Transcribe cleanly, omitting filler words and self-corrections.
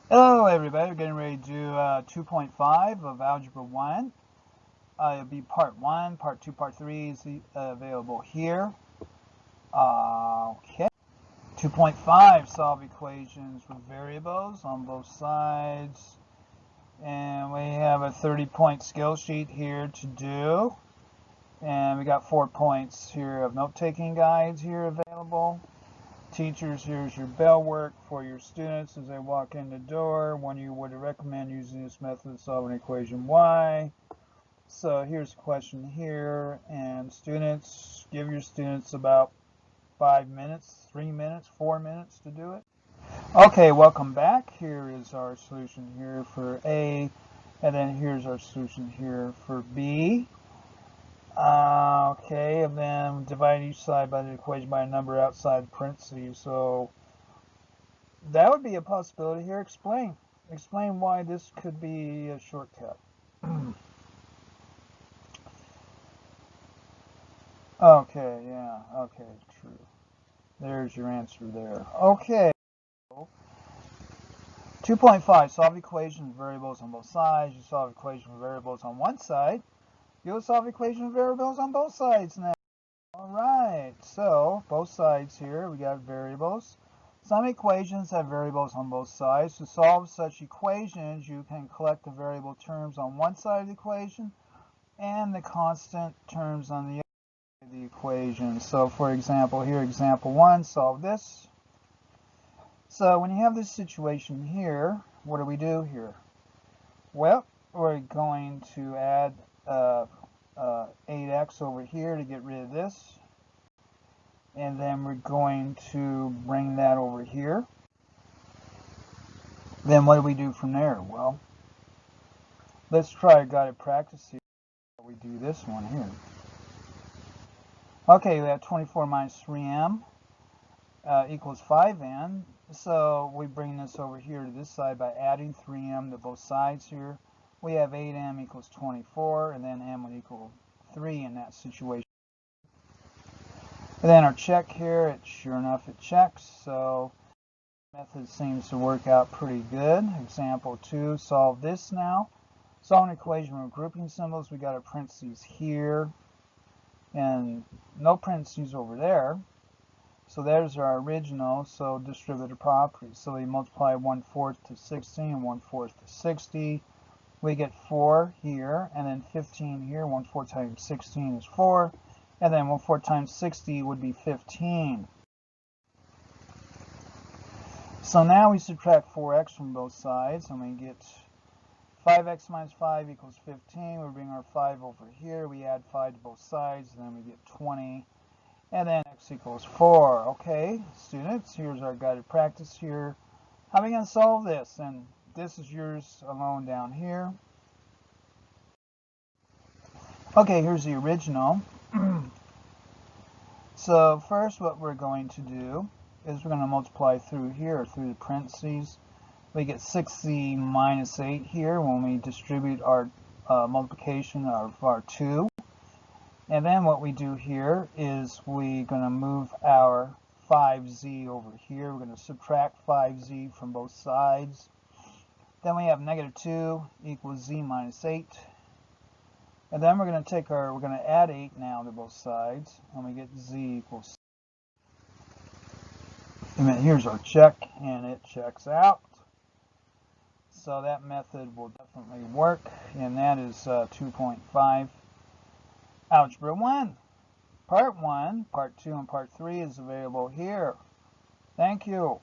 Hello everybody, we're getting ready to do 2.5 of Algebra 1. It'll be part 1, part 2, part 3 is available here. Okay. 2.5, solve equations with variables on both sides. And we have a 30-point skill sheet here to do. And we got 4 points here of note-taking guides here available. Teachers, here's your bell work for your students as they walk in the door when you would recommend using this method to solve an equation y. So here's a question here, and students, give your students about 5 minutes, 3 minutes, 4 minutes to do it. Okay, welcome back. Here is our solution here for A, and then here's our solution here for B. Okay, and then divide each side by the equation by a number outside parentheses. So that would be a possibility here. Explain why this could be a shortcut. Okay, yeah, okay, true. There's your answer there. Okay. 2.5, solve equation with variables on both sides. You solve equation with variables on one side. You'll solve equation with variables on both sides now. Alright, so both sides here, we got variables. Some equations have variables on both sides. To solve such equations, you can collect the variable terms on one side of the equation and the constant terms on the other side of the equation. So for example, here, example 1, solve this. So when you have this situation here, what do we do here? Well, we're going to add 8x over here to get rid of this. And then we're going to bring that over here. Then what do we do from there? Well, let's try a guided practice here. We do this one here. Okay, we have 24 minus 3m equals 5n. So we bring this over here to this side by adding 3m to both sides here. We have 8m equals 24, and then m would equal 3 in that situation. And then our check here, sure enough it checks, so the method seems to work out pretty good. Example 2, solve this now. Solve an equation with grouping symbols. We got our parentheses here and no parentheses over there. So there's our original, so distributive properties. So we multiply 1/4 to 60 and 1/4 to 60. We get 4 here, and then 15 here. 1/4 times 16 is 4. And then 1/4 times 60 would be 15. So now we subtract 4x from both sides, and we get 5x minus 5 equals 15. We bring our 5 over here. We add 5 to both sides, and then we get 20. And then x equals 4. Okay, students, here's our guided practice here. How are we going to solve this? And this is yours alone down here. Okay, here's the original. So first what we're going to do is we're going to multiply through here, through the parentheses. We get 60 minus 8 here when we distribute our multiplication of our 2. And then what we do here is we're going to move our 5z over here. We're going to subtract 5z from both sides. Then we have negative 2 equals z minus 8. And then we're going to add 8 now to both sides, and we get z equals. And then here's our check, and it checks out. So that method will definitely work, and that is 2.5 Algebra 1. Part 1, Part 2, and Part 3 is available here. Thank you.